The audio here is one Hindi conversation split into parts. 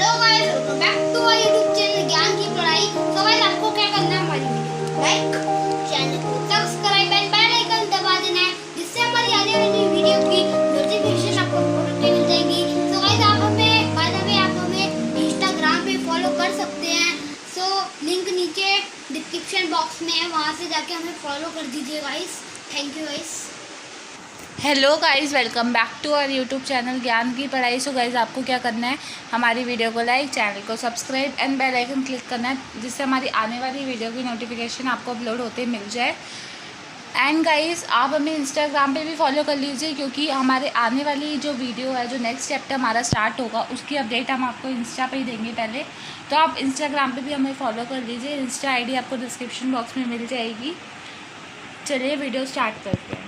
Hello guys, welcome back to our YouTube channel ज्ञान की पढ़ाई। तो गाइस आपको क्या करना है, हमारी वीडियो को लाइक, चैनल को सब्सक्राइब एंड बेल आइकन दबा देना है, जिससे हमारी आने वाली वीडियो की नोटिफिकेशन आपको तुरंत मिल जाएगी। तो गाइस आप हमें बाय द वे आप हमें इंस्टाग्राम पे फॉलो कर सकते हैं। सो लिंक नीचे डिस्क्रिप्शन बॉक्स में है, वहाँ से जाके हमें फॉलो कर दीजिए guys. Thank you guys. Hello guys, welcome back to our YouTube channel ज्ञान की पढ़ाई। सो गाइज़ आपको क्या करना है, हमारी वीडियो को लाइक, चैनल को subscribe and bell icon click करना है, जिससे हमारी आने वाली वीडियो की नोटिफिकेशन आपको अपलोड होते मिल जाए। एंड गाइज़ आप हमें इंस्टाग्राम पे भी फॉलो कर लीजिए, क्योंकि हमारे आने वाली जो वीडियो है, जो नेक्स्ट चैप्टर हमारा स्टार्ट होगा, उसकी अपडेट हम आपको इंस्टा पे ही देंगे पहले। तो आप इंस्टाग्राम पे भी हमें फॉलो कर लीजिए। इंस्टा आईडी आपको डिस्क्रिप्शन बॉक्स में मिल जाएगी। चलिए वीडियो स्टार्ट करते हैं।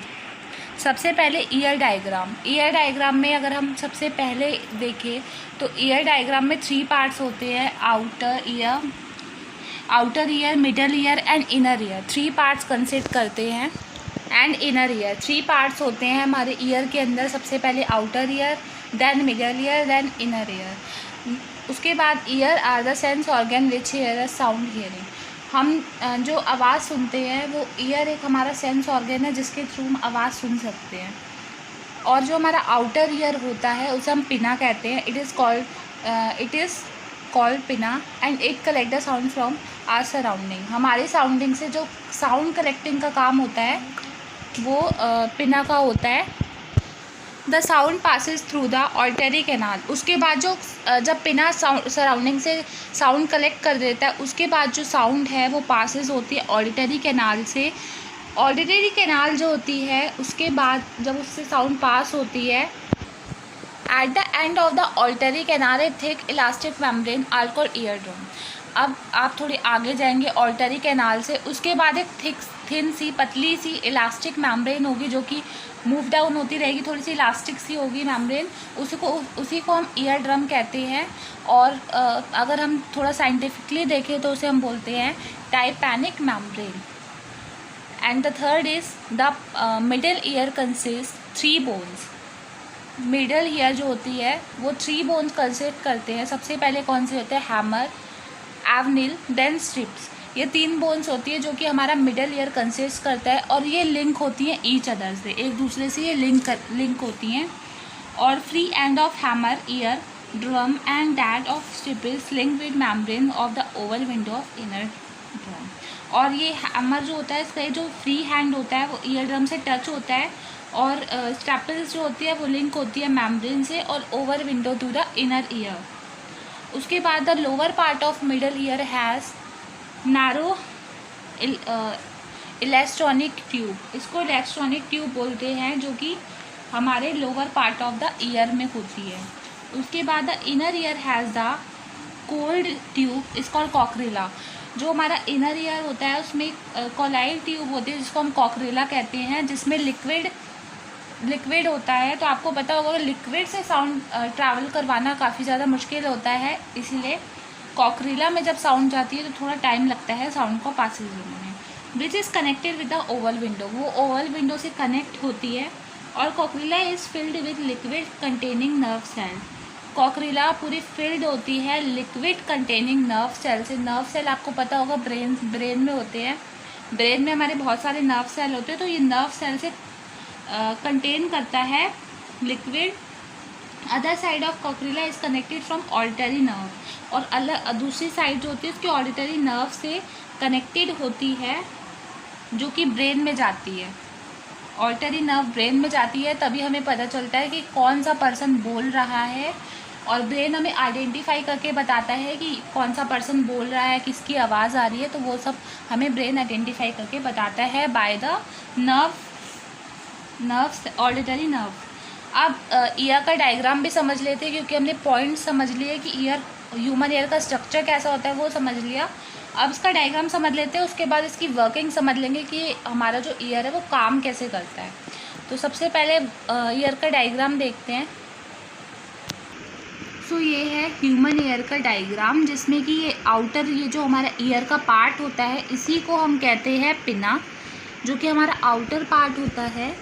सबसे पहले ईयर डायग्राम में अगर हम सबसे पहले देखें तो ईयर डायग्राम में 3 पार्ट्स होते हैं, outer ear, middle ear and inner ear. 3 parts consider करते हैं एंड इनर ईयर। 3 पार्ट्स होते हैं हमारे ईयर के अंदर। सबसे पहले outer ear, then middle ear, then inner ear. उसके बाद ear are the sense organ which hear sound hearing. हम जो आवाज़ सुनते हैं वो ईयर एक हमारा सेंस ऑर्गन है, जिसके थ्रू हम आवाज़ सुन सकते हैं। और जो हमारा आउटर ईयर होता है उसे हम पिना कहते हैं। It is called pinna and it collect the sound from our surrounding. हमारे साउंडिंग से जो साउंड कलेक्टिंग का काम होता है वो पिना का होता है। The sound passes through the auditory canal. उसके बाद जो जब पिना सराउंडिंग से साउंड कलेक्ट कर देता है, उसके बाद जो साउंड है वो पासिस होती है ऑडिटरी कैनाल से। ऑडिटरी कैनाल जो होती है, उसके बाद जब उससे साउंड पास होती है, at the end of the auditory canal a thick elastic membrane are called ear drum. अब आप थोड़ी आगे जाएंगे ऑडिटरी कैनाल से, उसके बाद एक थिन सी पतली सी इलास्टिक मेम्ब्रेन होगी, जो कि मूव डाउन होती रहेगी, थोड़ी सी इलास्टिक सी होगी मेम्ब्रेन। उसी को हम ईयर ड्रम कहते हैं। और अगर हम थोड़ा साइंटिफिकली देखें तो उसे हम बोलते हैं tympanic membrane. And the third is the middle ear consist 3 bones. Middle ear जो होती है वो 3 बोन्स कंसिस्ट करते हैं। सबसे पहले कौन से होते हैं, हैमर, एवनिल, देन स्ट्रिप्स। ये 3 बोन्स होती है जो कि हमारा मिडल ईयर कंसिस्ट करता है, और ये लिंक होती हैं ईच अदर से, एक दूसरे से ये लिंक होती हैं। और free end of hammer ear drum and that of strip is link with membrane of the oval window of inner drum. और ये हैमर जो होता है, इसका जो फ्री हैंड होता है वो ईयर ड्रम से टच होता है, और स्टेपल्स जो होती है वो लिंक होती है मेम्ब्रेन से और oval window to the inner ear. उसके बाद the lower part of middle ear has narrow electronic tube. इसको इलेक्ट्रॉनिक ट्यूब बोलते हैं, जो कि हमारे lower part of the ear में होती है। उसके बाद the inner ear has the coiled tube, इसको कॉकरेला। जो हमारा इनर ईयर होता है उसमें कॉलाइल ट्यूब होती है, जिसको हम कॉकरेला कहते हैं, जिसमें लिक्विड होता है। तो आपको पता होगा लिक्विड से साउंड ट्रैवल करवाना काफ़ी ज़्यादा मुश्किल होता है, इसीलिए कॉकरेला में जब साउंड जाती है तो थोड़ा टाइम लगता है साउंड को पासिस होने में। Which is connected with the oval window, वो ओवल विंडो से कनेक्ट होती है। और cochlea is filled with liquid containing nerve cell. Cochlea पूरी फिल्ड होती है लिक्विड कंटेनिंग नर्व सेल से। नर्व सेल आपको पता होगा ब्रेन में होते हैं। ब्रेन में हमारे बहुत सारे नर्व सेल होते हैं, तो ये नर्व सेल से कंटेन करता है liquid. Other side of cochlea is connected from auditory nerve. और अलग दूसरी साइड जो होती है उसकी ऑडिटरी नर्व से कनेक्टेड होती है, जो कि ब्रेन में जाती है। ऑडिटरी नर्व ब्रेन में जाती है, तभी हमें पता चलता है कि कौन सा पर्सन बोल रहा है, और ब्रेन हमें आइडेंटिफाई करके बताता है कि कौन सा पर्सन बोल रहा है, किसकी आवाज़ आ रही है। तो वो सब हमें ब्रेन आइडेंटिफाई करके बताता है बाय द ऑडिटरी नर्व। अब ईयर का डायग्राम भी समझ लेते हैं, क्योंकि हमने पॉइंट समझ लिए कि ह्यूमन ईयर का स्ट्रक्चर कैसा होता है वो समझ लिया। अब इसका डायग्राम समझ लेते हैं, उसके बाद इसकी वर्किंग समझ लेंगे कि हमारा जो ईयर है वो काम कैसे करता है। तो सबसे पहले ईयर का डायग्राम देखते हैं। सो ये है ह्यूमन ईयर का डायग्राम, जिसमें कि ये जो हमारा ईयर का पार्ट होता है, इसी को हम कहते हैं पिना, जो कि हमारा आउटर पार्ट होता है।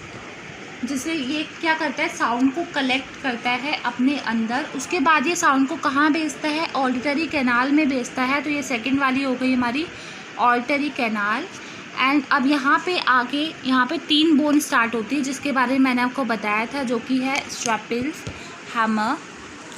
जिससे ये क्या करता है, साउंड को कलेक्ट करता है अपने अंदर। उसके बाद ये साउंड को कहाँ भेजता है, ऑडिटरी कैनाल में भेजता है। तो ये सेकंड वाली हो गई हमारी ऑडिटरी कैनाल। एंड अब यहाँ पे आगे यहाँ पे 3 बोन स्टार्ट होती है, जिसके बारे में मैंने आपको बताया था, जो कि है स्ट्रैपिल्स, हैमर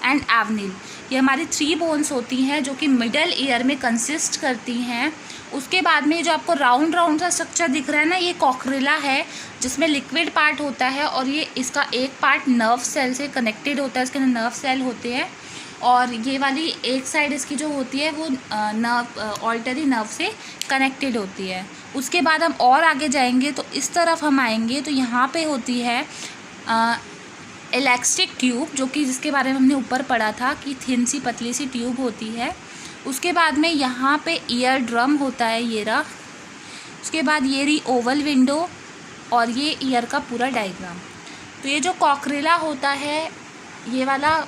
एंड एवनिल। ये हमारी 3 बोन्स होती हैं जो कि मिडल ईयर में कंसिस्ट करती हैं। उसके बाद में जो आपको राउंड राउंड सा स्ट्रक्चर दिख रहा है ना, ये कॉकरिला है, जिसमें लिक्विड पार्ट होता है और ये इसका एक पार्ट नर्व सेल से कनेक्टेड होता है, इसके अंदर नर्व सेल होते हैं। और ये वाली एक साइड इसकी जो होती है वो ऑडिटरी नर्व से कनेक्टेड होती है। उसके बाद हम और आगे जाएंगे तो इस तरफ हम आएंगे तो यहाँ पे होती है इलेक्ट्रिक ट्यूब, जो कि जिसके बारे में हमने ऊपर पढ़ा था कि थिन सी पतली सी ट्यूब होती है। उसके बाद में यहाँ पे ईयर ड्रम होता है, ये रहा। उसके बाद ये रही ओवल विंडो और ये ईयर का पूरा डायग्राम। तो ये जो कॉकरिला होता है, ये वाला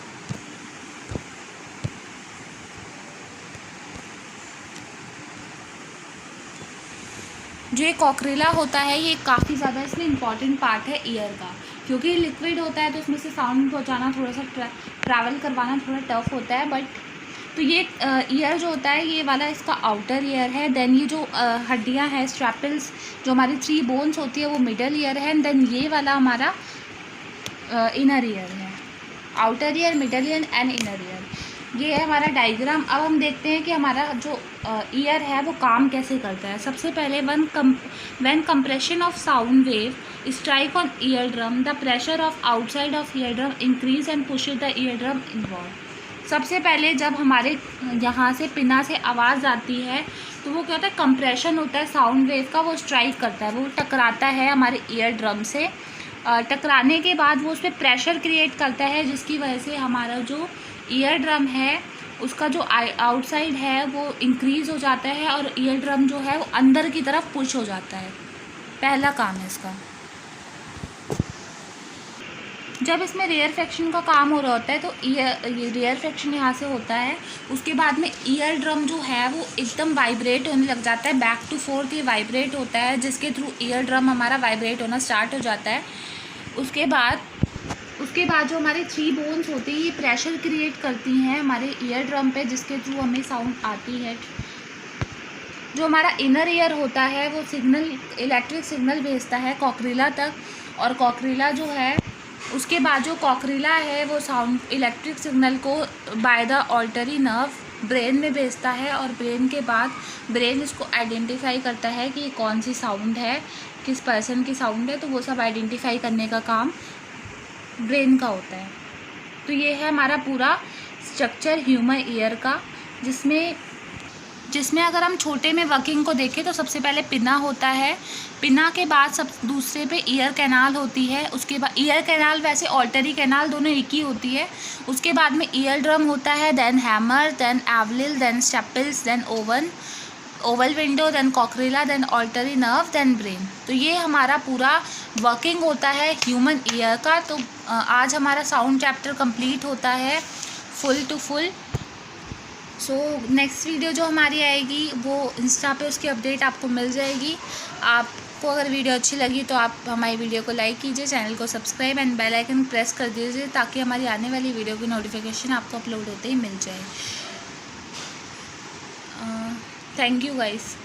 जो ये कॉकरिला होता है, ये काफ़ी ज़्यादा इसमें इम्पॉर्टेंट पार्ट है ईयर का, क्योंकि लिक्विड होता है तो उसमें से साउंड पहुंचाना थोड़ा सा ट्रैवल करवाना थोड़ा टफ होता है। बट तो ये ईयर जो होता है, ये वाला इसका आउटर ईयर है। देन ये जो हड्डियां हैं, स्ट्रैपल्स, जो हमारी 3 बोन्स होती है, वो मिडल ईयर है। एंड देन ये वाला हमारा इनर ईयर है। Outer ear, middle ear and inner ear, ये है हमारा डायग्राम। अब हम देखते हैं कि हमारा जो ईयर है वो काम कैसे करता है। सबसे पहले when compression of sound wave strike on ear drum, the pressure of outside of ear drum increase and pushes the ear drum inward. सबसे पहले जब हमारे यहाँ से पिना से आवाज़ आती है तो वो क्या होता है, कंप्रेशन होता है साउंड वेव का, वो स्ट्राइक करता है, वो टकराता है हमारे ईयर ड्रम से। टकराने के बाद वो उस पर प्रेशर क्रिएट करता है, जिसकी वजह से हमारा जो ईयर ड्रम है उसका जो आउटसाइड है वो इंक्रीज़ हो जाता है और ईयर ड्रम जो है वो अंदर की तरफ पुश हो जाता है। पहला काम है इसका। जब इसमें रेयर फ्रैक्शन का काम हो रहा होता है तो ये रेयर फ्रैक्शन यहाँ से होता है। उसके बाद में ईयर ड्रम जो है वो एकदम वाइब्रेट होने लग जाता है, बैक टू फोर्थ ये वाइब्रेट होता है, जिसके थ्रू ईयर ड्रम हमारा वाइब्रेट होना स्टार्ट हो जाता है। उसके बाद जो हमारी 3 बोन्स होती हैं, ये प्रेशर क्रिएट करती हैं हमारे ईयर ड्रम पे, जिसके थ्रू हमें साउंड आती है। जो हमारा इनर ईयर होता है वो इलेक्ट्रिक सिग्नल भेजता है कॉकरिला तक, और कॉकरिला जो है उसके बाद जो कॉकरिला है वो साउंड इलेक्ट्रिक सिग्नल को by the auditory nerve brain में भेजता है, और ब्रेन के बाद ब्रेन इसको आइडेंटिफाई करता है कि कौन सी साउंड है, किस पर्सन की साउंड है। तो वो सब आइडेंटिफाई करने का काम ब्रेन का होता है। तो ये है हमारा पूरा स्ट्रक्चर ह्यूमन ईयर का, जिसमें अगर हम छोटे में वर्किंग को देखें तो सबसे पहले पिना होता है। पिना के बाद सब दूसरे पे ईयर कैनाल होती है। उसके बाद ईयर कैनाल, वैसे ऑडिटरी कैनाल दोनों एक ही होती है। उसके बाद में ईयर ड्रम होता है, then hammer, then anvil, then staples, then oval window, then cochlea, then auditory nerve, then brain. तो ये हमारा पूरा वर्किंग होता है ह्यूमन ईयर का। तो आज हमारा साउंड चैप्टर कंप्लीट होता है full to full. So next video जो हमारी आएगी वो इंस्टा पे उसकी अपडेट आपको मिल जाएगी। आपको अगर वीडियो अच्छी लगी तो आप हमारी वीडियो को लाइक कीजिए, चैनल को subscribe and bell icon press कर दीजिए, ताकि हमारी आने वाली वीडियो की नोटिफिकेशन आपको अपलोड होते ही मिल जाए। Thank you guys.